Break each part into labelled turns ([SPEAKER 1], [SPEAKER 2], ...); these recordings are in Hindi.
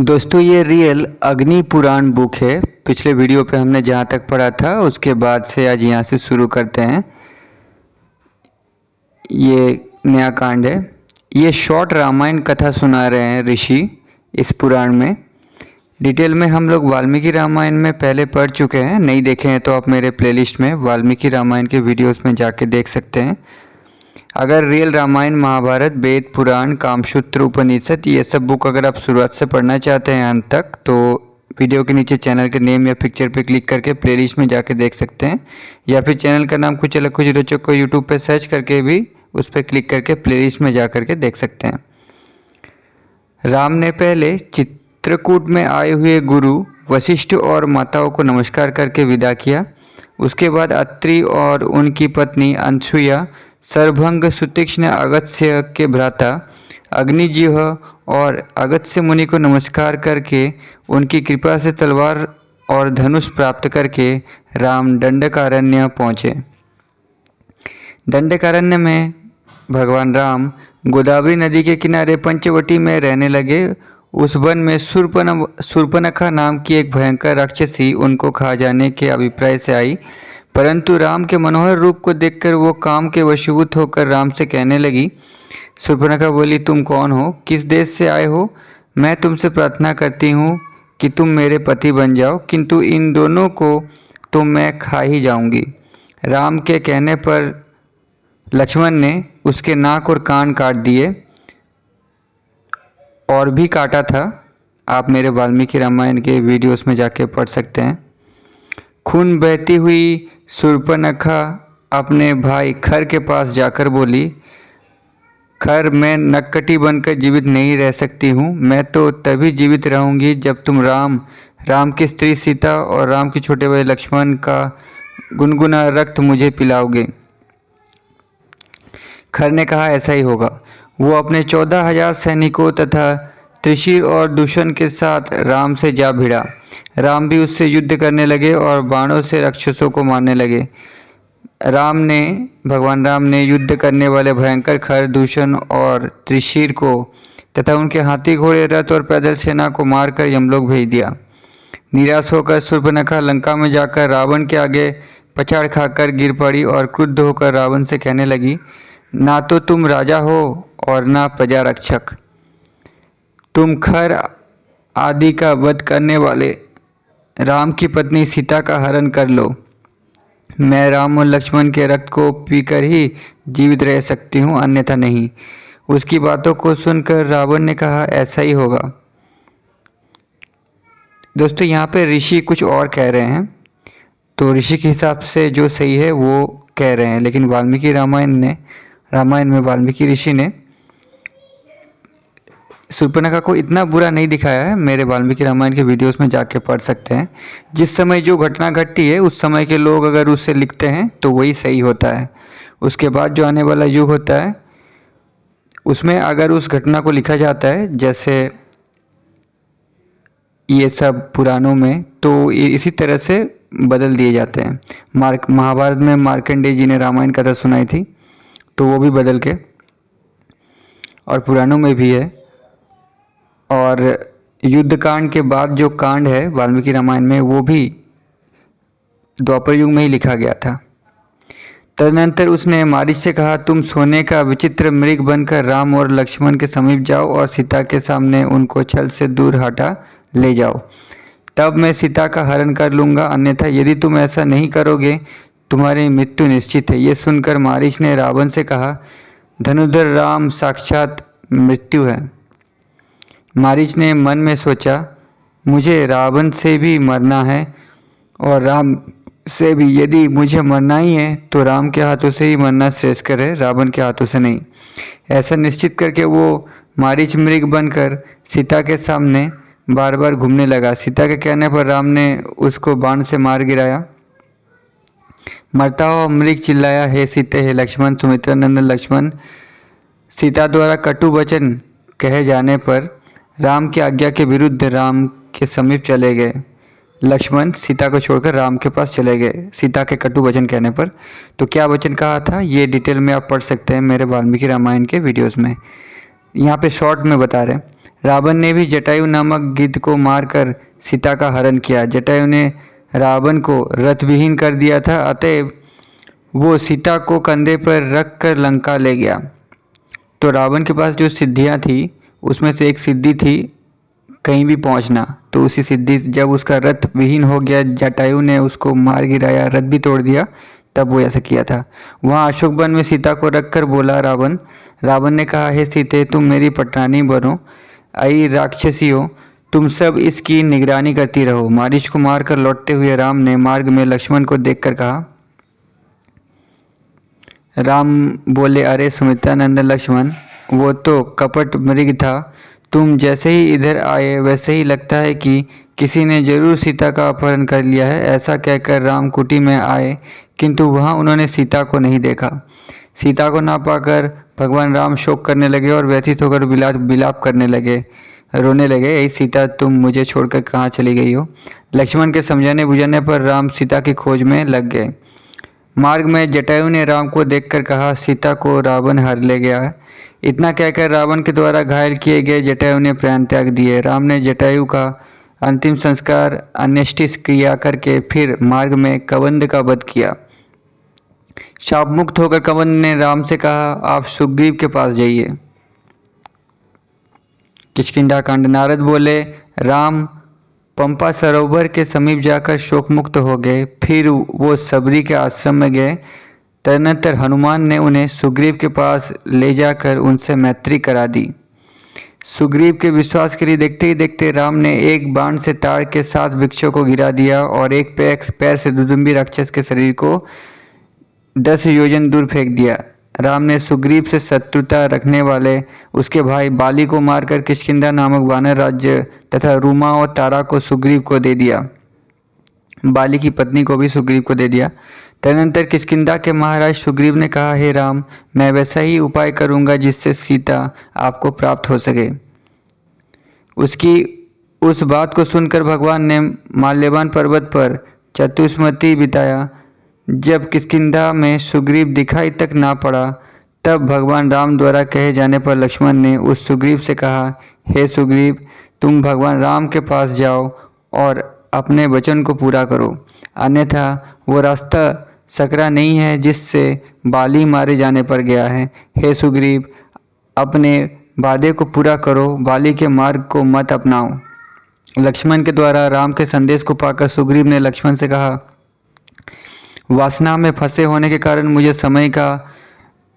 [SPEAKER 1] दोस्तों ये रियल अग्नि पुराण बुक है। पिछले वीडियो पे हमने जहाँ तक पढ़ा था उसके बाद से आज यहाँ से शुरू करते हैं। ये नया कांड है। ये शॉर्ट रामायण कथा सुना रहे हैं ऋषि इस पुराण में। डिटेल में हम लोग वाल्मीकि रामायण में पहले पढ़ चुके हैं, नहीं देखे हैं तो आप मेरे प्लेलिस्ट में वाल्मीकि रामायण के वीडियोस में जाके देख सकते हैं। अगर रियल रामायण, महाभारत, वेद, पुराण, कामसूत्र, उपनिषद ये सब बुक अगर आप शुरुआत से पढ़ना चाहते हैं अंत तक, तो वीडियो के नीचे चैनल के नेम या पिक्चर पे क्लिक करके प्लेलिस्ट में जाके देख सकते हैं, या फिर चैनल का नाम कुछ अलग कुछ रोचक को यूट्यूब पे सर्च करके भी उस पर क्लिक करके प्लेलिस्ट में जा करके देख सकते हैं। राम ने पहले चित्रकूट में आए हुए गुरु वशिष्ठ और माताओं को नमस्कार करके विदा किया। उसके बाद अत्रि और उनकी पत्नी अनसुया, सर्वभंग, सुतीक्ष्ण, अगस्त्य के भ्राता अग्निजिह्व और अगस्त्य मुनि को नमस्कार करके उनकी कृपा से तलवार और धनुष प्राप्त करके राम दंडकारण्य पहुँचे। दंडकारण्य में भगवान राम गोदावरी नदी के किनारे पंचवटी में रहने लगे। उस वन में शूर्पणखा नाम की एक भयंकर राक्षसी उनको खा जाने के अभिप्राय से आई, परंतु राम के मनोहर रूप को देखकर वो काम के वशीभूत होकर राम से कहने लगी। शूर्पणखा बोली, तुम कौन हो, किस देश से आए हो? मैं तुमसे प्रार्थना करती हूँ कि तुम मेरे पति बन जाओ, किंतु इन दोनों को तो मैं खा ही जाऊंगी। राम के कहने पर लक्ष्मण ने उसके नाक और कान काट दिए, और भी काटा था। आप मेरे वाल्मीकि रामायण के वीडियोस में जाके पढ़ सकते हैं। खून बहती हुई शूर्पणखा अपने भाई खर के पास जाकर बोली, खर, मैं नक्कटी बनकर जीवित नहीं रह सकती हूँ। मैं तो तभी जीवित रहूँगी जब तुम राम की स्त्री सीता और राम के छोटे भाई लक्ष्मण का गुनगुना रक्त मुझे पिलाओगे। खर ने कहा, ऐसा ही होगा। वो अपने 14,000 सैनिकों तथा त्रिशीर और दूषण के साथ राम से जा भिड़ा। राम भी उससे युद्ध करने लगे और बाणों से राक्षसों को मारने लगे। भगवान राम ने युद्ध करने वाले भयंकर खर, दूषण और त्रिशीर को तथा उनके हाथी, घोड़े, रथ और पैदल सेना को मारकर यमलोक भेज दिया। निराश होकर शूर्पणखा लंका में जाकर रावण के आगे पछाड़ खाकर गिर पड़ी और क्रुद्ध होकर रावण से कहने लगी, ना तो तुम राजा हो और ना प्रजा रक्षक। तुम खर आदि का वध करने वाले राम की पत्नी सीता का हरण कर लो। मैं राम और लक्ष्मण के रक्त को पीकर ही जीवित रह सकती हूँ, अन्यथा नहीं। उसकी बातों को सुनकर रावण ने कहा, ऐसा ही होगा। दोस्तों यहाँ पे ऋषि कुछ और कह रहे हैं, तो ऋषि के हिसाब से जो सही है वो कह रहे हैं, लेकिन वाल्मीकि रामायण में वाल्मीकि ऋषि ने शूर्पणखा को इतना बुरा नहीं दिखाया है। मेरे वाल्मीकि रामायण के वीडियोस में जाके पढ़ सकते हैं। जिस समय जो घटना घटती है उस समय के लोग अगर उससे लिखते हैं तो वही सही होता है। उसके बाद जो आने वाला युग होता है उसमें अगर उस घटना को लिखा जाता है, जैसे ये सब पुराणों में, तो इसी तरह से बदल दिए जाते हैं। महाभारत में मार्कंडेय जी ने रामायण कथा सुनाई थी, तो वो भी बदल के, और पुराणों में भी है। और युद्ध कांड के बाद जो कांड है वाल्मीकि रामायण में, वो भी द्वापर युग में ही लिखा गया था। तदनंतर उसने मारीच से कहा, तुम सोने का विचित्र मृग बनकर राम और लक्ष्मण के समीप जाओ और सीता के सामने उनको छल से दूर हटा ले जाओ, तब मैं सीता का हरण कर लूँगा, अन्यथा यदि तुम ऐसा नहीं करोगे तुम्हारी मृत्यु निश्चित है। ये सुनकर मारीच ने रावण से कहा, धनुधर राम साक्षात मृत्यु है। मारीच ने मन में सोचा, मुझे रावण से भी मरना है और राम से भी। यदि मुझे मरना ही है तो राम के हाथों से ही मरना श्रेष्ठकर है, रावण के हाथों से नहीं। ऐसा निश्चित करके वो मारीच मृग बनकर सीता के सामने बार बार घूमने लगा। सीता के कहने पर राम ने उसको बाण से मार गिराया। मरता हुआ मृग चिल्लाया, हे सीते, हे लक्ष्मण, सुमित्रा नंदन लक्ष्मण। सीता द्वारा कटु वचन कहे जाने पर राम की आज्ञा के विरुद्ध राम के समीप चले गए। लक्ष्मण सीता को छोड़कर राम के पास चले गए सीता के कटु वचन कहने पर। तो क्या वचन कहा था ये डिटेल में आप पढ़ सकते हैं मेरे वाल्मीकि रामायण के वीडियोस में। यहाँ पे शॉर्ट में बता रहे हैं। रावण ने भी जटायु नामक गिद्ध को मारकर सीता का हरण किया। जटायु ने रावण को रथविहीन कर दिया था, अतएव वो सीता को कंधे पर रख कर लंका ले गया। तो रावण के पास जो सिद्धियां थी उसमें से एक सिद्धि थी कहीं भी पहुंचना। तो उसी सिद्धि जब उसका रथ विहीन हो गया, जटायु ने उसको मार गिराया, रथ भी तोड़ दिया, तब वो ऐसा किया था। वहाँ अशोक वन में सीता को रखकर बोला रावण। रावण ने कहा, हे सीते, तुम मेरी पटरानी बनो। आई राक्षसियों, तुम सब इसकी निगरानी करती रहो। मारीच को मारकर लौटते हुए राम ने मार्ग में लक्ष्मण को देखकर कहा। राम बोले, अरे सुमित्रा नंदन लक्ष्मण, वो तो कपट मृग था। तुम जैसे ही इधर आए वैसे ही लगता है कि किसी ने जरूर सीता का अपहरण कर लिया है। ऐसा कहकर राम कुटी में आए, किंतु वहाँ उन्होंने सीता को नहीं देखा। सीता को ना पाकर भगवान राम शोक करने लगे और व्यथित होकर विलाप करने लगे, रोने लगे, ऐ सीता, तुम मुझे छोड़कर कहाँ चली गई हो। लक्ष्मण के समझाने बुझाने पर राम सीता की खोज में लग गए। मार्ग में जटायु ने राम को देखकर कहा, सीता को रावण हर ले गया है। इतना कहकर रावण के द्वारा घायल किए गए जटायु ने प्राण त्याग दिए। राम ने जटायु का अंतिम संस्कार अन्येष्टि क्रिया करके फिर मार्ग में कबंध का वध किया। शाप मुक्त होकर कबंध ने राम से कहा, आप सुग्रीव के पास जाइए। किष्किंधा कांड। नारद बोले, राम पंपा सरोवर के समीप जाकर शोक मुक्त हो गए। फिर वो सबरी के आश्रम में गए। तदनंतर हनुमान ने उन्हें सुग्रीव के पास ले जाकर उनसे मैत्री करा दी। सुग्रीव के विश्वास के लिए देखते ही देखते राम ने एक बाण से ताड़ के 7 वृक्षों को गिरा दिया और एक पैर से दुदुम्बी राक्षस के शरीर को 10 योजन दूर फेंक दिया। राम ने सुग्रीव से शत्रुता रखने वाले उसके भाई बाली को मारकर किष्किंधा नामक वानर राज्य तथा रूमा और तारा को सुग्रीव को दे दिया। बाली की पत्नी को भी सुग्रीव को दे दिया। तदनंतर किष्किंधा के महाराज सुग्रीव ने कहा, हे राम, मैं वैसा ही उपाय करूंगा जिससे सीता आपको प्राप्त हो सके। उसकी उस बात को सुनकर भगवान ने माल्यवान पर्वत पर चतुष्मति बिताया। जब किष्किंधा में सुग्रीव दिखाई तक ना पड़ा, तब भगवान राम द्वारा कहे जाने पर लक्ष्मण ने उस सुग्रीव से कहा, हे सुग्रीव, तुम भगवान राम के पास जाओ और अपने वचन को पूरा करो, अन्यथा वो रास्ता सकरा नहीं है जिससे बाली मारे जाने पर गया है। हे सुग्रीव, अपने वादे को पूरा करो, बाली के मार्ग को मत अपनाओ। लक्ष्मण के द्वारा राम के संदेश को पाकर सुग्रीव ने लक्ष्मण से कहा, वासना में फंसे होने के कारण मुझे समय का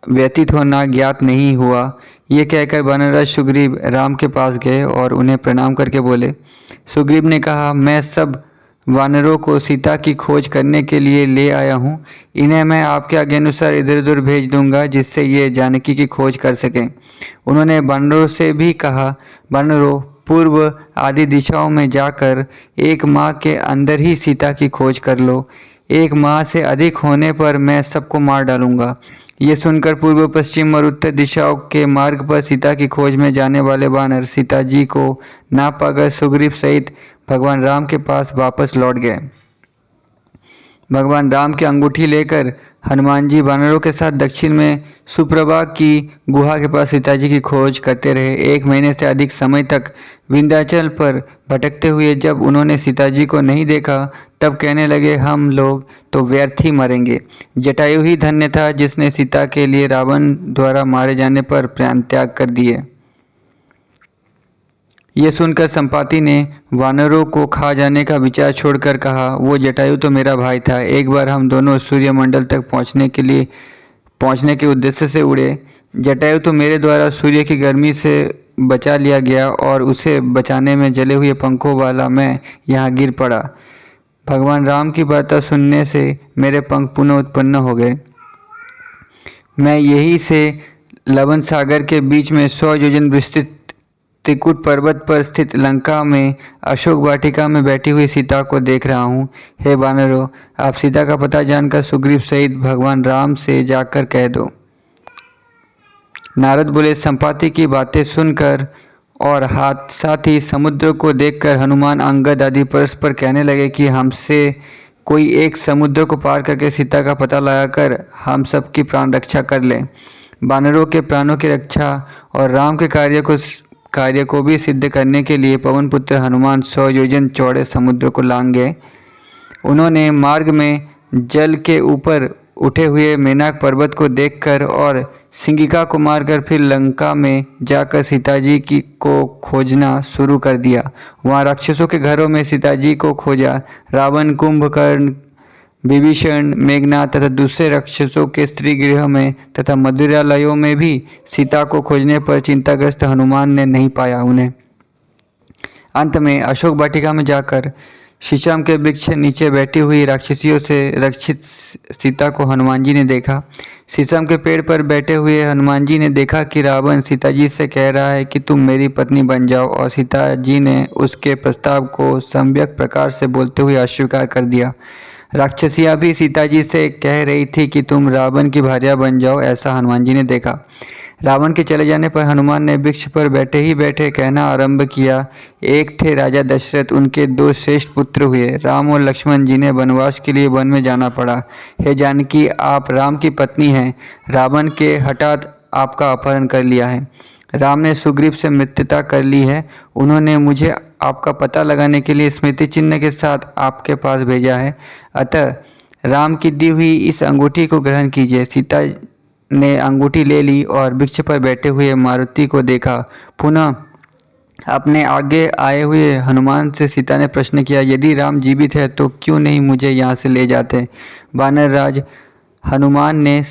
[SPEAKER 1] व्यतीत होना ज्ञात नहीं हुआ। ये कहकर वानरराज सुग्रीव राम के पास गए और उन्हें प्रणाम करके बोले। सुग्रीव ने कहा, मैं सब वानरों को सीता की खोज करने के लिए ले आया हूँ। इन्हें मैं आपके आज्ञानुसार इधर उधर भेज दूंगा जिससे ये जानकी की खोज कर सकें। उन्होंने वानरों से भी कहा, वानरों, पूर्व आदि दिशाओं में जाकर 1 माह के अंदर ही सीता की खोज कर लो। 1 माह से अधिक होने पर मैं सबको मार डालूंगा। ये सुनकर पूर्व, पश्चिम और उत्तर दिशाओं के मार्ग पर सीता की खोज में जाने वाले वानर सीता जी को ना पाकर सुग्रीव सहित भगवान राम के पास वापस लौट गए। भगवान राम की अंगूठी लेकर हनुमान जी वानरों के साथ दक्षिण में सुप्रभा की गुहा के पास सीता जी की खोज करते रहे। 1 महीने से अधिक समय तक विंध्याचल पर भटकते हुए जब उन्होंने सीता जी को नहीं देखा, तब कहने लगे, हम लोग तो व्यर्थ ही मरेंगे। जटायु ही धन्य था जिसने सीता के लिए रावण द्वारा मारे जाने पर प्राण त्याग कर दिए। ये सुनकर संपाति ने वानरों को खा जाने का विचार छोड़कर कहा, वो जटायु तो मेरा भाई था। एक बार हम दोनों सूर्यमंडल तक पहुंचने के उद्देश्य से उड़े। जटायु तो मेरे द्वारा सूर्य की गर्मी से बचा लिया गया और उसे बचाने में जले हुए पंखों वाला मैं यहाँ गिर पड़ा। भगवान राम की वार्ता सुनने से मेरे पंख पुनः उत्पन्न हो गए। मैं यहीं से लवन सागर के बीच में 100 योजन विस्तृत त्रिकुट पर्वत पर स्थित लंका में अशोक वाटिका में बैठी हुई सीता को देख रहा हूँ। हे वानरों, आप सीता का पता जानकर सुग्रीव सहित भगवान राम से जाकर कह दो। नारद बोले, संपाति की बातें सुनकर और साथ ही समुद्र को देखकर हनुमान, अंगद आदि परस्पर कहने लगे कि हमसे कोई एक समुद्र को पार करके सीता का पता लगाकर हम सबकी प्राण रक्षा कर ले। वानरों के प्राणों की रक्षा और राम के कार्य को कार्य को भी सिद्ध करने के लिए पवन पुत्र हनुमान 100 योजन चौड़े समुद्र को लांग गए। उन्होंने मार्ग में जल के ऊपर उठे हुए मेनाक पर्वत को देखकर और सिंगिका को मारकर फिर लंका में जाकर सीता जी की को खोजना शुरू कर दिया। वहाँ राक्षसों के घरों में सीता जी को खोजा। रावण, कुंभकर्ण, विभीषण, मेघनाथ तथा दूसरे राक्षसों के स्त्री गृह में तथा मदिरालयों में भी सीता को खोजने पर चिंताग्रस्त हनुमान ने नहीं पाया उन्हें। अंत में अशोक वाटिका में जाकर शीशम के वृक्ष नीचे बैठी हुई राक्षसियों से रक्षित सीता को हनुमान जी ने देखा। शीशम के पेड़ पर बैठे हुए हनुमान जी ने देखा कि रावण सीता जी से कह रहा है कि तुम मेरी पत्नी बन जाओ, और सीता जी ने उसके प्रस्ताव को सम्यक प्रकार से बोलते हुए अस्वीकार कर दिया। राक्षसियाँ भी सीता जी से कह रही थी कि तुम रावण की भार्या बन जाओ, ऐसा हनुमान जी ने देखा। रावण के चले जाने पर हनुमान ने वृक्ष पर बैठे ही बैठे कहना आरंभ किया। एक थे राजा दशरथ, उनके 2 श्रेष्ठ पुत्र हुए, राम और लक्ष्मण, जिन्हें वनवास के लिए वन में जाना पड़ा। हे जानकी, आप राम की पत्नी हैं। रावण के हठात आपका अपहरण कर लिया है। राम ने सुग्रीव से मित्रता कर ली है। उन्होंने मुझे आपका पता लगाने के लिए स्मृति चिन्ह के साथ आपके पास भेजा है। अतः राम की दी हुई इस अंगूठी को ग्रहण कीजिए। सीता ने अंगूठी ले ली और वृक्ष पर बैठे हुए मारुति को देखा। पुनः अपने आगे आए हुए हनुमान से सीता ने प्रश्न किया, यदि राम जीवित है तो क्यों नहीं मुझे यहाँ से ले जाते? वानर राज हनुमान ने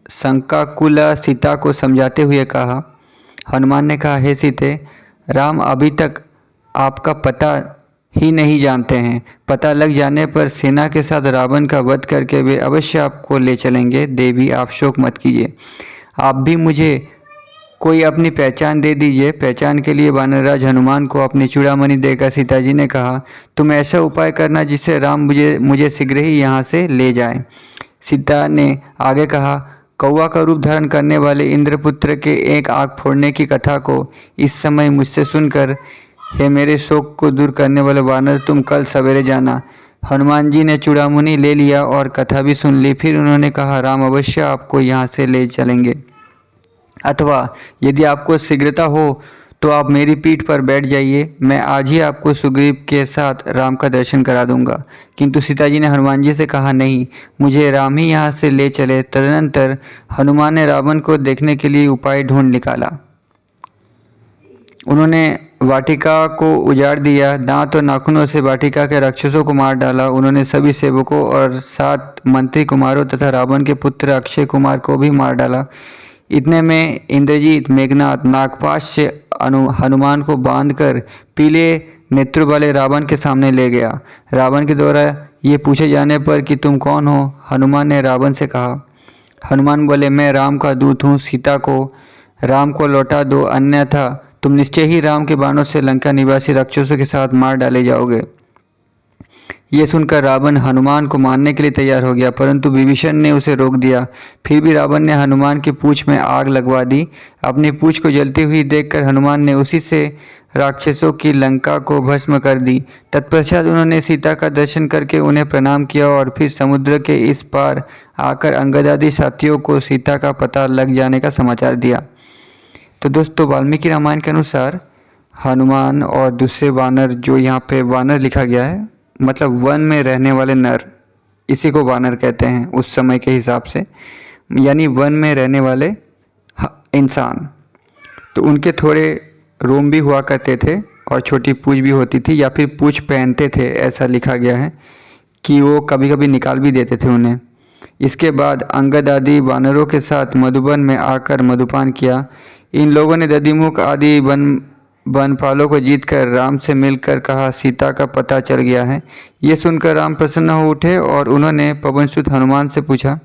[SPEAKER 1] शंकाकुल सीता को समझाते हुए कहा। हनुमान ने कहा, हे सीते, राम अभी तक आपका पता ही नहीं जानते हैं। पता लग जाने पर सेना के साथ रावण का वध करके वे अवश्य आपको ले चलेंगे। देवी, आप शोक मत कीजिए। आप भी मुझे कोई अपनी पहचान दे दीजिए। पहचान के लिए वानरराज हनुमान को अपनी चूड़ामणि देकर सीता जी ने कहा, तुम ऐसा उपाय करना जिससे राम मुझे शीघ्र ही यहाँ से ले जाए। सीता ने आगे कहा, कौवा का रूप धारण करने वाले इंद्रपुत्र के एक आँख फोड़ने की कथा को इस समय मुझसे सुनकर, हे मेरे शोक को दूर करने वाले वानर, तुम कल सवेरे जाना। हनुमान जी ने चूड़ामणि ले लिया और कथा भी सुन ली। फिर उन्होंने कहा, राम अवश्य आपको यहाँ से ले चलेंगे, अथवा यदि आपको शीघ्रता हो तो आप मेरी पीठ पर बैठ जाइए। मैं आज ही आपको सुग्रीव के साथ राम का दर्शन करा दूंगा। किंतु सीता जी ने हनुमान जी से कहा, नहीं, मुझे राम ही यहाँ से ले चले। तदनंतर हनुमान ने रावण को देखने के लिए उपाय ढूंढ निकाला। उन्होंने वाटिका को उजाड़ दिया, दांत और नाखूनों से वाटिका के राक्षसों को मार डाला। उन्होंने सभी सेवकों और 7 मंत्री कुमारों तथा रावण के पुत्र अक्षय कुमार को भी मार डाला। इतने में इंद्रजीत मेघनाथ नागपाश से हनुमान को बांधकर पीले नेत्रों वाले रावण के सामने ले गया। रावण के द्वारा ये पूछे जाने पर कि तुम कौन हो, हनुमान ने रावण से कहा। हनुमान बोले, मैं राम का दूत हूँ। सीता को राम को लौटा दो, अन्यथा तुम निश्चय ही राम के बाणों से लंका निवासी राक्षसों के साथ मार डाले जाओगे। ये सुनकर रावण हनुमान को मारने के लिए तैयार हो गया, परंतु विभीषण ने उसे रोक दिया। फिर भी रावण ने हनुमान की पूंछ में आग लगवा दी। अपनी पूंछ को जलती हुई देखकर हनुमान ने उसी से राक्षसों की लंका को भस्म कर दी। तत्पश्चात उन्होंने सीता का दर्शन करके उन्हें प्रणाम किया और फिर समुद्र के इस पार आकर अंगद आदि साथियों को सीता का पता लग जाने का समाचार दिया। तो दोस्तों, वाल्मीकि रामायण के अनुसार हनुमान और दूसरे वानर, जो यहाँ पे वानर लिखा गया है, मतलब वन में रहने वाले नर, इसी को वानर कहते हैं उस समय के हिसाब से, यानी वन में रहने वाले इंसान। तो उनके थोड़े रोम भी हुआ करते थे और छोटी पूंछ भी होती थी, या फिर पूंछ पहनते थे, ऐसा लिखा गया है कि वो कभी कभी निकाल भी देते थे उन्हें। इसके बाद अंगद आदि वानरों के साथ मधुबन में आकर मधुपान किया। इन लोगों ने दधिमुख आदि वनपालों को जीतकर राम से मिलकर कहा, सीता का पता चल गया है। ये सुनकर राम प्रसन्न हो उठे और उन्होंने पवनसुत हनुमान से पूछा।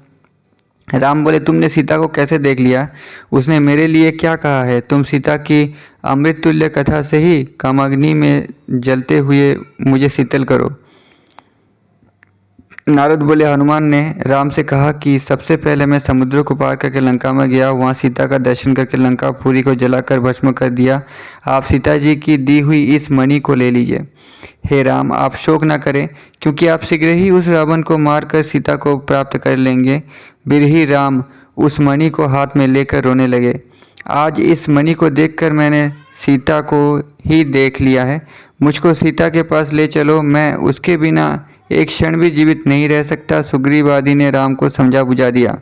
[SPEAKER 1] राम बोले, तुमने सीता को कैसे देख लिया? उसने मेरे लिए क्या कहा है? तुम सीता की अमृत तुल्य कथा से ही कामाग्नि में जलते हुए मुझे शीतल करो। नारद बोले, हनुमान ने राम से कहा कि सबसे पहले मैं समुद्र को पार करके लंका में गया, वहाँ सीता का दर्शन करके लंका पुरी को जलाकर भस्म कर दिया। आप सीता जी की दी हुई इस मणि को ले लीजिए। हे राम, आप शोक न करें, क्योंकि आप शीघ्र ही उस रावण को मारकर सीता को प्राप्त कर लेंगे। बिरही राम उस मणि को हाथ में लेकर रोने लगे। आज इस मणि को देखकर मैंने सीता को ही देख लिया है। मुझको सीता के पास ले चलो, मैं उसके बिना एक क्षण भी जीवित नहीं रह सकता। सुग्रीव आदि ने राम को समझा बुझा दिया।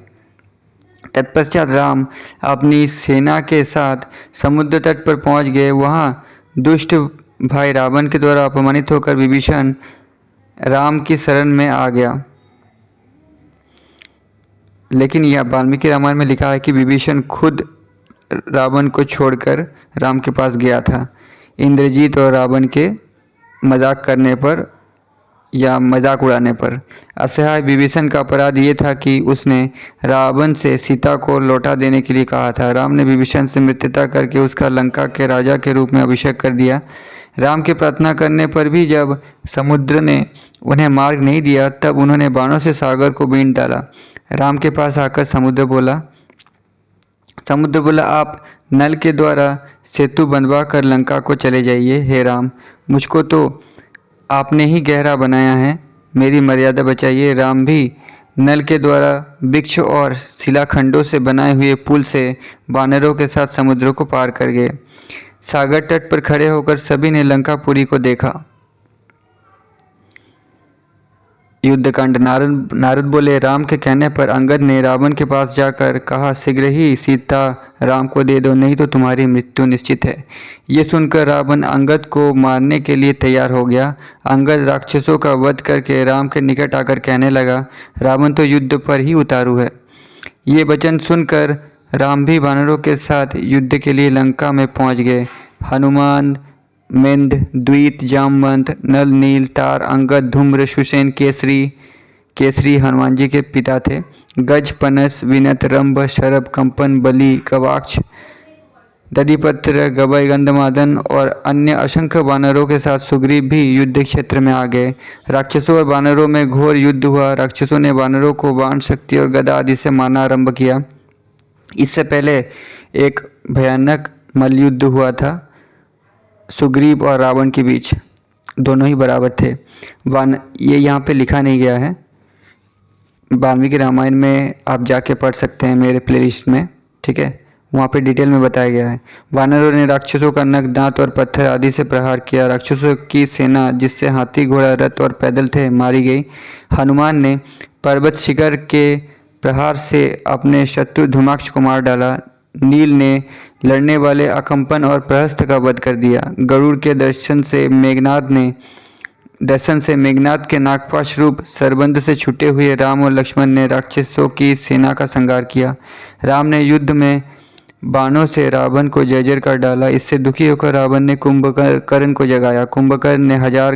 [SPEAKER 1] तत्पश्चात राम अपनी सेना के साथ समुद्र तट पर पहुंच गए। वहाँ दुष्ट भाई रावण के द्वारा अपमानित होकर विभीषण राम की शरण में आ गया। लेकिन यह वाल्मीकि रामायण में लिखा है कि विभीषण खुद रावण को छोड़कर राम के पास गया था, इंद्रजीत और रावण के मजाक करने पर या मजाक उड़ाने पर। असहाय विभीषण का अपराध ये था कि उसने रावण से सीता को लौटा देने के लिए कहा था। राम ने विभीषण से मित्रता करके उसका लंका के राजा के रूप में अभिषेक कर दिया। राम के प्रार्थना करने पर भी जब समुद्र ने उन्हें मार्ग नहीं दिया, तब उन्होंने बाणों से सागर को बीन डाला। राम के पास आकर समुद्र बोला, आप नल के द्वारा सेतु बनवा कर लंका को चले जाइए। हे राम, मुझको तो आपने ही गहरा बनाया है, मेरी मर्यादा बचाइए। राम भी नल के द्वारा वृक्ष और शिलाखंडों से बनाए हुए पुल से वानरों के साथ समुद्र को पार कर गए। सागर तट पर खड़े होकर सभी ने लंकापुरी को देखा। युद्धकांड। नारद बोले, राम के कहने पर अंगद ने रावण के पास जाकर कहा, शीघ्र ही सीता राम को दे दो, नहीं तो तुम्हारी मृत्यु निश्चित है। ये सुनकर रावण अंगद को मारने के लिए तैयार हो गया। अंगद राक्षसों का वध करके राम के निकट आकर कहने लगा, रावण तो युद्ध पर ही उतारू है। ये वचन सुनकर राम भी वानरों के साथ युद्ध के लिए लंका में पहुंच गए। हनुमान, मेंद, द्वित, जामवंत, नल, नील, तार, अंगद, धूम्र, सुषेण, केसरी हनुमान जी के पिता थे। गज, पनस, विनत, रंभ, शरभ, कंपन, बलि, गवाक्ष, दधिपत्र, गवय, गंधमादन और अन्य असंख्य वानरों के साथ सुग्रीव भी युद्ध क्षेत्र में आ गए। राक्षसों और वानरों में घोर युद्ध हुआ। राक्षसों ने वानरों को बाण, शक्ति और गदा आदि से मारना आरंभ किया। इससे पहले एक भयानक मल्लयुद्ध हुआ था सुग्रीव और रावण के बीच, दोनों ही बराबर थे। ये यहाँ पे लिखा नहीं गया है, वाल्मीकि रामायण में आप जाके पढ़ सकते हैं मेरे प्लेलिस्ट में, ठीक है, वहाँ पे डिटेल में बताया गया है। वानरों ने राक्षसों का नख, दांत और पत्थर आदि से प्रहार किया। राक्षसों की सेना, जिससे हाथी, घोड़ा, रथ और पैदल थे, मारी गई। हनुमान ने पर्वत शिखर के प्रहार से अपने शत्रु धूम्राक्ष को मार डाला। नील ने लड़ने वाले अकंपन और प्रहस्त का वध कर दिया। गरुड़ के दर्शन से मेघनाद के नागपाश रूप सरबंध से छूटे हुए राम और लक्ष्मण ने राक्षसों की सेना का संहार किया। राम ने युद्ध में बाणों से रावण को जर्जर कर डाला। इससे दुखी होकर रावण ने कुंभकर्ण को जगाया। कुंभकर्ण ने 1000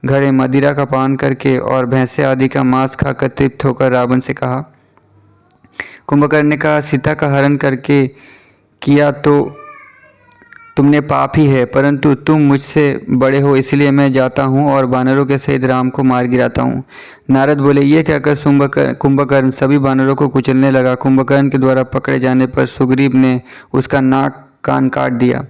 [SPEAKER 1] घड़े मदिरा का पान करके और भैंसे आदि का मांस खाकर तृप्त होकर रावण से कहा, कुंभकर्ण ने कहा, सीता का हरण करके किया तो तुमने पाप ही है, परंतु तुम मुझसे बड़े हो, इसलिए मैं जाता हूँ और वानरों के सहित राम को मार गिराता हूँ। नारद बोले, ये कहकर कुंभकर्ण सभी वानरों को कुचलने लगा। कुंभकर्ण के द्वारा पकड़े जाने पर सुग्रीव ने उसका नाक कान काट दिया।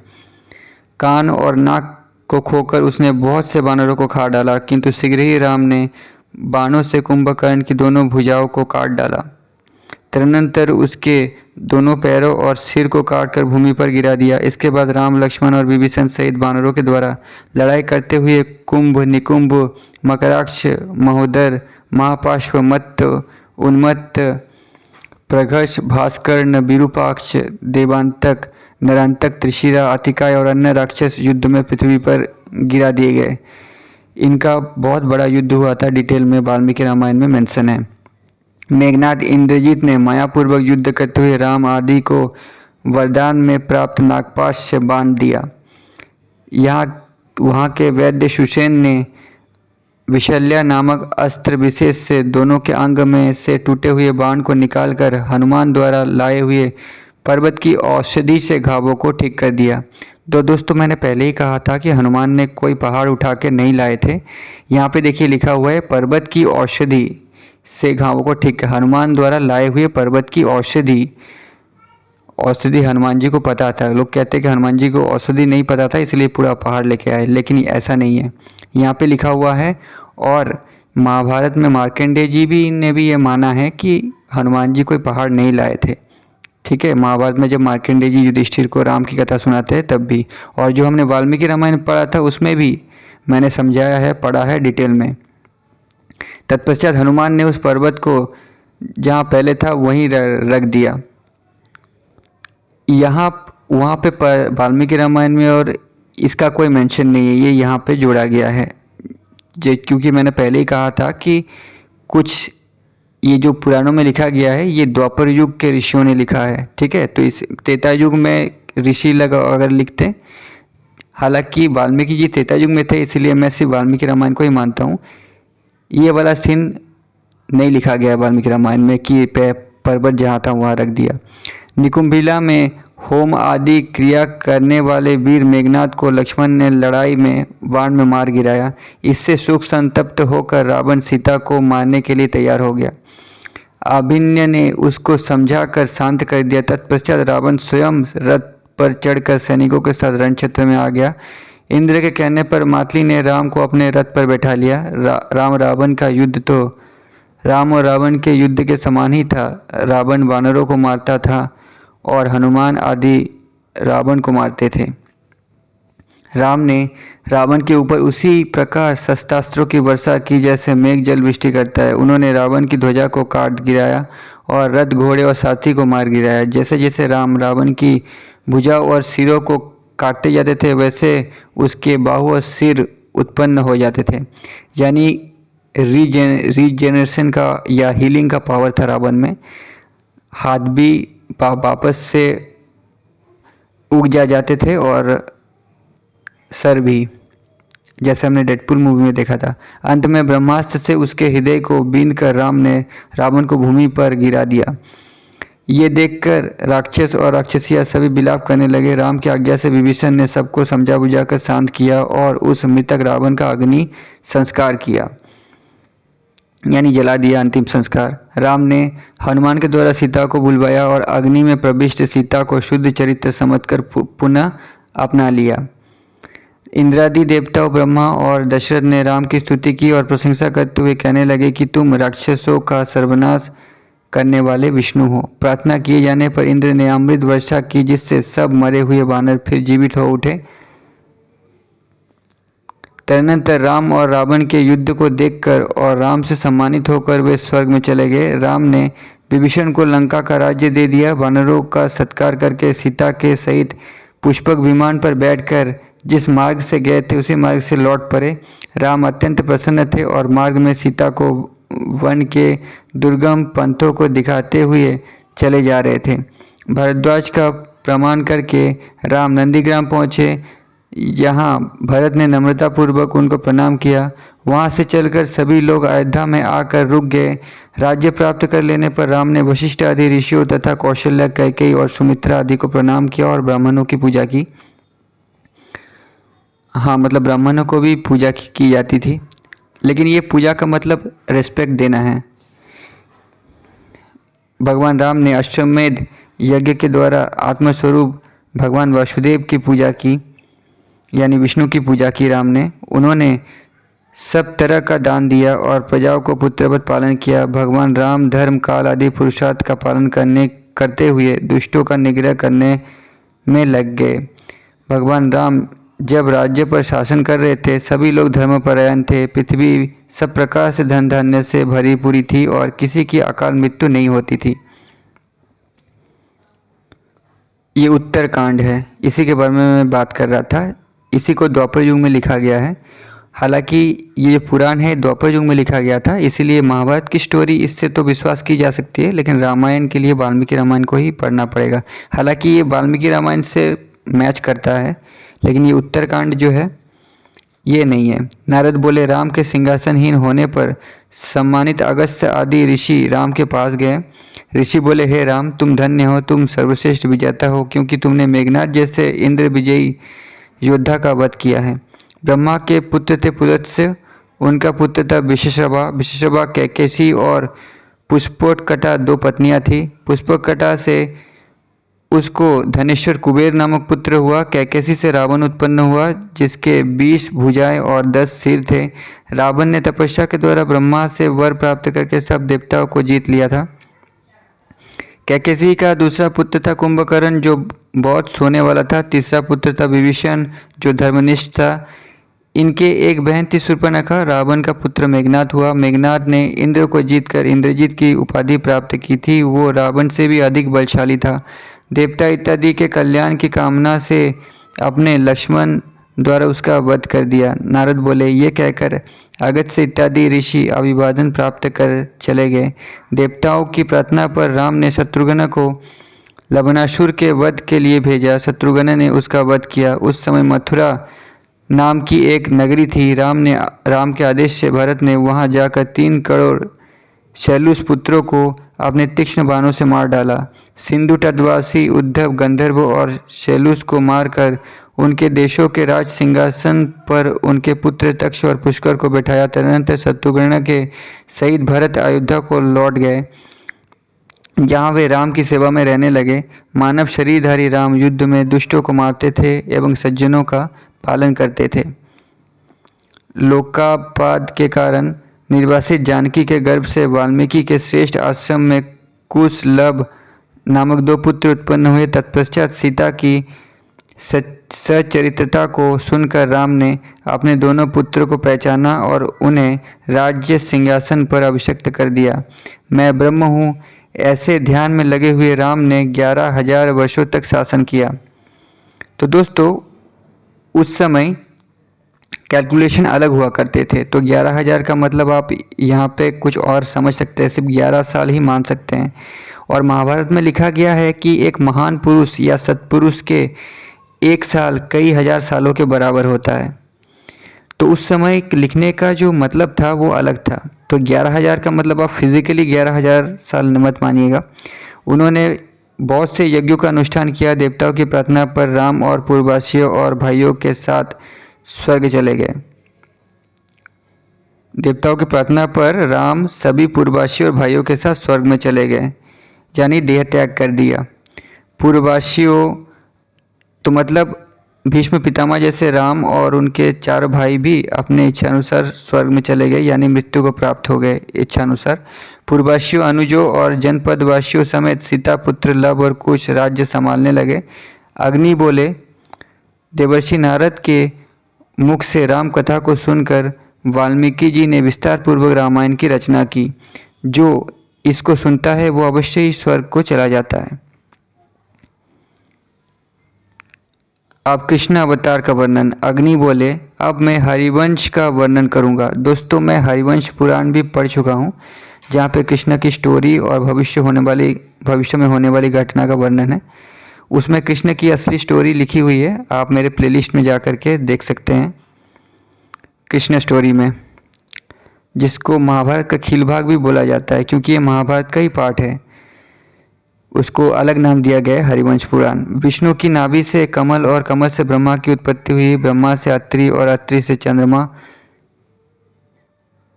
[SPEAKER 1] कान और नाक को खोकर उसने बहुत से वानरों को खा डाला, किंतु शीघ्र ही राम ने बाणों से कुंभकर्ण की दोनों भुजाओं को काट डाला। तदनंतर उसके दोनों पैरों और सिर को काटकर भूमि पर गिरा दिया। इसके बाद राम, लक्ष्मण और विभीषण सहित वानरों के द्वारा लड़ाई करते हुए कुंभ, निकुंभ, मकराक्ष, महोदर, महापाश्व, मत्त, उन्मत्त, प्रघर्ष, भास्कर्ण, विरूपाक्ष, देवांतक, नरांतक, त्रिशिरा, अतिकाय और अन्य राक्षस युद्ध में पृथ्वी पर गिरा दिए गए। इनका बहुत बड़ा युद्ध हुआ था, डिटेल में वाल्मीकि रामायण में मेंशन है। मेघनाद इंद्रजीत ने मायापूर्वक युद्ध करते हुए राम आदि को वरदान में प्राप्त नागपाश से बांध दिया। वहाँ के वैद्य सुषेण ने विशल्या नामक अस्त्र विशेष से दोनों के अंग में से टूटे हुए बाण को निकालकर हनुमान द्वारा लाए हुए पर्वत की औषधि से घावों को ठीक कर दिया। तो दोस्तों, मैंने पहले ही कहा था कि हनुमान ने कोई पहाड़ उठा के नहीं लाए थे। यहाँ पे देखिए लिखा हुआ है, पर्वत की औषधि से घावों को ठीक, हनुमान द्वारा लाए हुए पर्वत की औषधि हनुमान जी को पता था। लोग कहते हैं कि हनुमान जी को औषधि नहीं पता था इसलिए पूरा पहाड़ लेके आए, लेकिन ऐसा नहीं है। यहाँ पे लिखा हुआ है, और महाभारत में मार्कंडेय जी भी ने भी ये माना है कि हनुमान जी कोई पहाड़ नहीं लाए थे, ठीक है, महाभारत में जब मार्कंडेय जी युधिष्ठिर को राम की कथा सुनाते हैं तब भी, और जो हमने वाल्मीकि रामायण पढ़ा था उसमें भी मैंने समझाया है, पढ़ा है डिटेल में। तत्पश्चात हनुमान ने उस पर्वत को जहाँ पहले था वहीं रख दिया। यहाँ वहाँ पे वाल्मीकि रामायण में और इसका कोई मेंशन नहीं है, ये यहाँ पे जोड़ा गया है। क्योंकि मैंने पहले ही कहा था कि कुछ ये जो पुराणों में लिखा गया है ये द्वापर युग के ऋषियों ने लिखा है, ठीक है। तो इस त्रेता युग में ऋषि अगर लिखते, हालांकि वाल्मीकि जी त्रेता युग में थे, इसलिए मैं सिर्फ वाल्मीकि रामायण को ही मानता हूँ। ये वाला सीन नहीं लिखा गया है वाल्मीकि रामायण में कि पर्वत जहाँ था वहाँ रख दिया। निकुंभिला में होम आदि क्रिया करने वाले वीर मेघनाथ को लक्ष्मण ने लड़ाई में बाण में मार गिराया। इससे सुख संतप्त होकर रावण सीता को मारने के लिए तैयार हो गया। अभिमन्यु ने उसको समझाकर शांत कर दिया। तत्पश्चात रावण स्वयं रथ पर चढ़कर सैनिकों के साथ रणक्षेत्र में आ गया। इंद्र के कहने पर मातली ने राम को अपने रथ पर बैठा लिया। राम और रावण के युद्ध के समान ही था। रावण वानरों को मारता था और हनुमान आदि रावण को मारते थे। राम ने रावण के ऊपर उसी प्रकार शस्त्रास्त्रों की वर्षा की जैसे मेघ जल वृष्टि करता है। उन्होंने रावण की ध्वजा को काट गिराया और रथ घोड़े और साथी को मार गिराया। जैसे जैसे राम रावण की भुजा और सिरों को काटते जाते थे वैसे उसके बाहु और सिर उत्पन्न हो जाते थे। यानी रीजेनरेशन का या हीलिंग का पावर था रावण में। हाथ भी वापस से उग जाते थे और सर भी, जैसे हमने डेडपुल मूवी में देखा था। अंत में ब्रह्मास्त्र से उसके हृदय को बींध कर राम ने रावण को भूमि पर गिरा दिया। ये देखकर राक्षस और राक्षसियाँ सभी विलाप करने लगे। राम की आज्ञा से विभीषण ने सबको समझा बुझाकर शांत किया और उस मृतक रावण का अग्नि संस्कार किया, यानी जला दिया, अंतिम संस्कार। राम ने हनुमान के द्वारा सीता को बुलवाया और अग्नि में प्रविष्ट सीता को शुद्ध चरित्र समझकर पुनः अपना लिया। इंद्रादि देवताओं ब्रह्मा और दशरथ ने राम की स्तुति की और प्रशंसा करते हुए कहने लगे कि तुम राक्षसों का सर्वनाश करने वाले विष्णु हो। प्रार्थना किए जाने पर इंद्र ने अमृत वर्षा की जिससे सब मरे हुए वानर फिर जीवित हो उठे। तदनंतर राम और रावण के युद्ध को देखकर और राम से सम्मानित होकर वे स्वर्ग में चले गए। राम ने विभीषण को लंका का राज्य दे दिया। वानरों का सत्कार करके सीता के सहित पुष्पक विमान पर बैठकर जिस मार्ग से गए थे उसी मार्ग से लौट पड़े। राम अत्यंत प्रसन्न थे और मार्ग में सीता को वन के दुर्गम पंथों को दिखाते हुए चले जा रहे थे। भरद्वाज का प्रमाण करके राम नंदीग्राम पहुँचे। यहाँ भरत ने नम्रतापूर्वक उनको प्रणाम किया। वहाँ से चलकर सभी लोग अयोध्या में आकर रुक गए। राज्य प्राप्त कर लेने पर राम ने वशिष्ठ आदि ऋषियों तथा कौशल्या, कैकेयी और सुमित्रा आदि को प्रणाम किया और ब्राह्मणों की पूजा की। हाँ, मतलब ब्राह्मणों को भी पूजा की जाती थी, लेकिन ये पूजा का मतलब रिस्पेक्ट देना है। भगवान राम ने अश्वमेध यज्ञ के द्वारा आत्मस्वरूप भगवान वासुदेव की पूजा की, यानी विष्णु की पूजा की राम ने। उन्होंने सब तरह का दान दिया और प्रजाओं को पुत्रवत पालन किया। भगवान राम धर्म, काल आदि पुरुषार्थ का पालन करते हुए दुष्टों का निग्रह करने में लग गए। भगवान राम जब राज्य पर शासन कर रहे थे सभी लोग धर्मपरायण थे। पृथ्वी सब प्रकार से धन धान्य से भरी पूरी थी और किसी की अकाल मृत्यु नहीं होती थी। ये उत्तरकांड है, इसी के बारे में मैं बात कर रहा था। इसी को द्वापर युग में लिखा गया है। हालांकि ये पुराण है द्वापर युग में लिखा गया था, इसीलिए महाभारत की स्टोरी इससे तो विश्वास की जा सकती है, लेकिन रामायण के लिए वाल्मीकि रामायण को ही पढ़ना पड़ेगा। हालांकि ये वाल्मीकि रामायण से मैच करता है, लेकिन ये उत्तरकांड जो है ये नहीं है। नारद बोले, राम के सिंहासनहीन होने पर सम्मानित अगस्त्य आदि ऋषि राम के पास गए। ऋषि बोले, हे राम, तुम धन्य हो, तुम सर्वश्रेष्ठ विजेता हो, क्योंकि तुमने मेघनाथ जैसे इंद्र विजयी योद्धा का वध किया है। ब्रह्मा के पुत्र थे पुलत्स्य, उनका पुत्र था विशेषभा कैकेयी और पुष्पोत्कटा 2 पत्नियां थी। पुष्पोत्कटा से उसको धनेश्वर कुबेर नामक पुत्र हुआ। कैकेयी से रावण उत्पन्न हुआ जिसके 20 भुजाएं और 10 सिर थे। रावण ने तपस्या के द्वारा ब्रह्मा से वर प्राप्त करके सब देवताओं को जीत लिया था। कैकेसी का दूसरा पुत्र था कुंभकर्ण जो बहुत सोने वाला था। तीसरा पुत्र था विभीषण जो धर्मनिष्ठ था। इनके एक बहन थी शूर्पणखा। रावण का पुत्र मेघनाद हुआ। मेघनाद ने इंद्र को जीतकर इंद्रजीत की उपाधि प्राप्त की थी। वो रावण से भी अधिक बलशाली था। देवता इत्यादि के कल्याण की कामना से अपने लक्ष्मण द्वारा उसका वध कर दिया। नारद बोले, ये कहकर अगस्त्य इत्यादि ऋषि अभिवादन प्राप्त कर चले गए। देवताओं की प्रार्थना पर राम ने शत्रुघ्न को लवणासुर के वध के लिए भेजा। शत्रुघ्न ने उसका वध किया। उस समय मथुरा नाम की एक नगरी थी। राम के आदेश से भरत ने वहां जाकर 3 करोड़ शैलुष पुत्रों को अपने तीक्ष्ण बाणों से मार डाला। सिंधु तटवासी उद्धव गंधर्व और शैलुष को मारकर उनके देशों के राज सिंहासन पर उनके पुत्र तक्ष और पुष्कर को बैठाया। तदनंतर शत्रुघ्न के सहित भरत अयोध्या को लौट गए, जहाँ वे राम की सेवा में रहने लगे। मानव शरीरधारी राम युद्ध में दुष्टों को मारते थे एवं सज्जनों का पालन करते थे। लोकापाद के कारण निर्वासित जानकी के गर्भ से वाल्मीकि के श्रेष्ठ आश्रम में कुशलभ नामक 2 पुत्र उत्पन्न हुए। तत्पश्चात सीता की सच्चरित्रता को सुनकर राम ने अपने दोनों पुत्रों को पहचाना और उन्हें राज्य सिंहासन पर अभिषिक्त कर दिया। मैं ब्रह्म हूँ, ऐसे ध्यान में लगे हुए राम ने 11,000 वर्षों तक शासन किया। तो दोस्तों, उस समय कैलकुलेशन अलग हुआ करते थे। तो 11,000 का मतलब आप यहाँ पे कुछ और समझ सकते हैं, सिर्फ 11 साल ही मान सकते हैं। और महाभारत में लिखा गया है कि एक महान पुरुष या सत्पुरुष के 1 साल कई हजार सालों के बराबर होता है। तो उस समय लिखने का जो मतलब था वो अलग था। तो 11,000 का मतलब आप फिजिकली 11,000 साल मत मानिएगा। उन्होंने बहुत से यज्ञों का अनुष्ठान किया। देवताओं की प्रार्थना पर राम और पूर्ववासियों और भाइयों के साथ स्वर्ग चले गए। देवताओं की प्रार्थना पर राम सभी पूर्ववासियों और भाइयों के साथ स्वर्ग में चले गए, यानी देह त्याग कर दिया। पूर्ववासियों तो मतलब भीष्म पितामह जैसे राम और उनके 4 भाई भी अपने इच्छानुसार स्वर्ग में चले गए, यानी मृत्यु को प्राप्त हो गए इच्छानुसार। पूर्ववासियों अनुजों और जनपदवासियों समेत सीता पुत्र लव और कुश राज्य संभालने लगे। अग्नि बोले, देवर्षि नारद के मुख से राम कथा को सुनकर वाल्मीकि जी ने विस्तार पूर्वक रामायण की रचना की। जो इसको सुनता है वो अवश्य ही स्वर्ग को चला जाता है। अब कृष्ण अवतार का वर्णन। अग्नि बोले, अब मैं हरिवंश का वर्णन करूंगा। दोस्तों, मैं हरिवंश पुराण भी पढ़ चुका हूं, जहां पे कृष्ण की स्टोरी और भविष्य में होने वाली घटना का वर्णन है। उसमें कृष्ण की असली स्टोरी लिखी हुई है। आप मेरे प्लेलिस्ट में जा कर के देख सकते हैं कृष्ण स्टोरी में, जिसको महाभारत का खील भाग भी बोला जाता है, क्योंकि ये महाभारत का ही पार्ट है। उसको अलग नाम दिया गया है हरिवंश पुराण। विष्णु की नाभि से कमल और कमल से ब्रह्मा की उत्पत्ति हुई। ब्रह्मा से अत्रि और अत्रि से चंद्रमा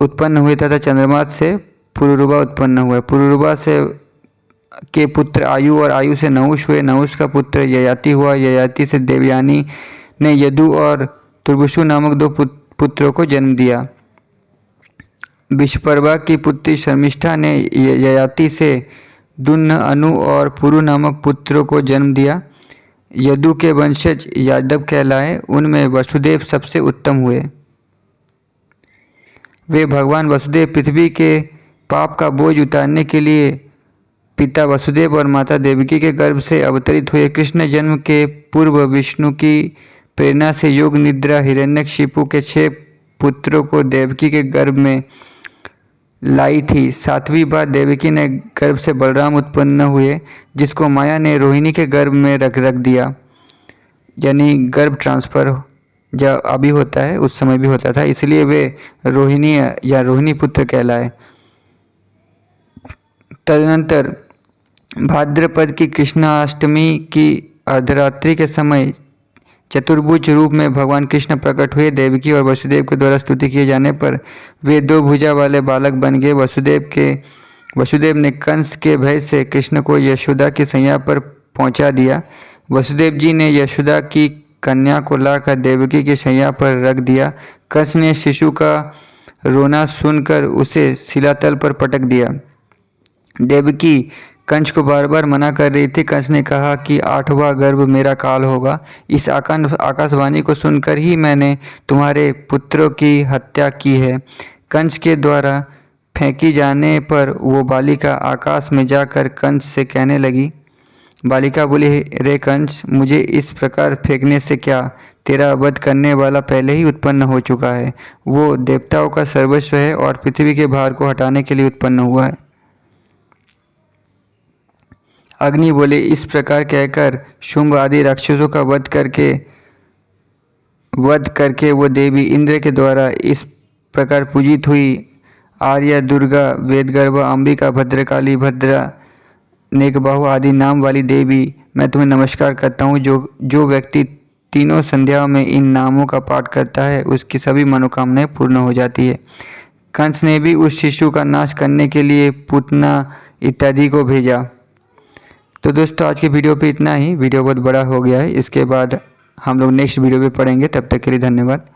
[SPEAKER 1] उत्पन्न हुए तथा चंद्रमा से पुरुरुवा उत्पन्न हुए। पुरुरुवा से के पुत्र आयु और आयु से नहुष हुए। नहुष का पुत्र ययाति हुआ। ययाति से देवयानी ने यदु और तुर्वसु नामक 2 पुत्रों को जन्म दिया। विश्वपर्वा की पुत्री शर्मिष्ठा ने ययाति से दुन्न, अनु और पुरु नामक पुत्रों को जन्म दिया। यदु के वंशज यादव कहलाए। उनमें वसुदेव सबसे उत्तम हुए। वे भगवान वसुदेव पृथ्वी के पाप का बोझ उतारने के लिए पिता वसुदेव और माता देवकी के गर्भ से अवतरित हुए। कृष्ण जन्म के पूर्व विष्णु की प्रेरणा से योग निद्रा हिरण्यकशिपु के 6 पुत्रों को देवकी के गर्भ में लाई थी। 7वीं बार देवकी ने गर्भ से बलराम उत्पन्न हुए, जिसको माया ने रोहिणी के गर्भ में रख दिया, यानी गर्भ ट्रांसफर जब अभी होता है उस समय भी होता था, इसलिए वे रोहिणी या रोहिणी पुत्र कहलाए। तदनंतर भाद्रपद की कृष्णाष्टमी की अर्धरात्रि के समय चतुर्भुज रूप में भगवान कृष्ण प्रकट हुए। देवकी और वसुदेव के द्वारा स्तुति किए जाने पर वे 2 भुजा वाले बालक बन गए। वसुदेव ने कंस के भय से कृष्ण को यशोदा की सैया पर पहुंचा दिया। वसुदेव जी ने यशोदा की कन्या को लाकर देवकी की सैया पर रख दिया। कंस ने शिशु का रोना सुनकर उसे शिलातल पर पटक दिया। देवकी कंस को बार बार मना कर रही थी। कंस ने कहा कि 8वां गर्भ मेरा काल होगा। इस आकाशवाणी को सुनकर ही मैंने तुम्हारे पुत्रों की हत्या की है। कंस के द्वारा फेंकी जाने पर वो बालिका आकाश में जाकर कंस से कहने लगी। बालिका बोली, रे कंस, मुझे इस प्रकार फेंकने से क्या? तेरा वध करने वाला पहले ही उत्पन्न हो चुका है। वो देवताओं का सर्वस्व है और पृथ्वी के भार को हटाने के लिए उत्पन्न हुआ है। अग्नि बोले, इस प्रकार कहकर शुंभ आदि राक्षसों का वध करके वो देवी इंद्र के द्वारा इस प्रकार पूजित हुई। आर्या, दुर्गा, वेदगर्भा, अंबिका, भद्रकाली, भद्रा, नेकबाहु आदि नाम वाली देवी, मैं तुम्हें नमस्कार करता हूँ। जो व्यक्ति तीनों संध्याओं में इन नामों का पाठ करता है उसकी सभी मनोकामनाएं पूर्ण हो जाती है। कंस ने भी उस शिशु का नाश करने के लिए पूतना इत्यादि को भेजा। तो दोस्तों आज के वीडियो पे इतना ही। वीडियो बहुत बड़ा हो गया है, इसके बाद हम लोग नेक्स्ट वीडियो पे पढ़ेंगे। तब तक के लिए धन्यवाद।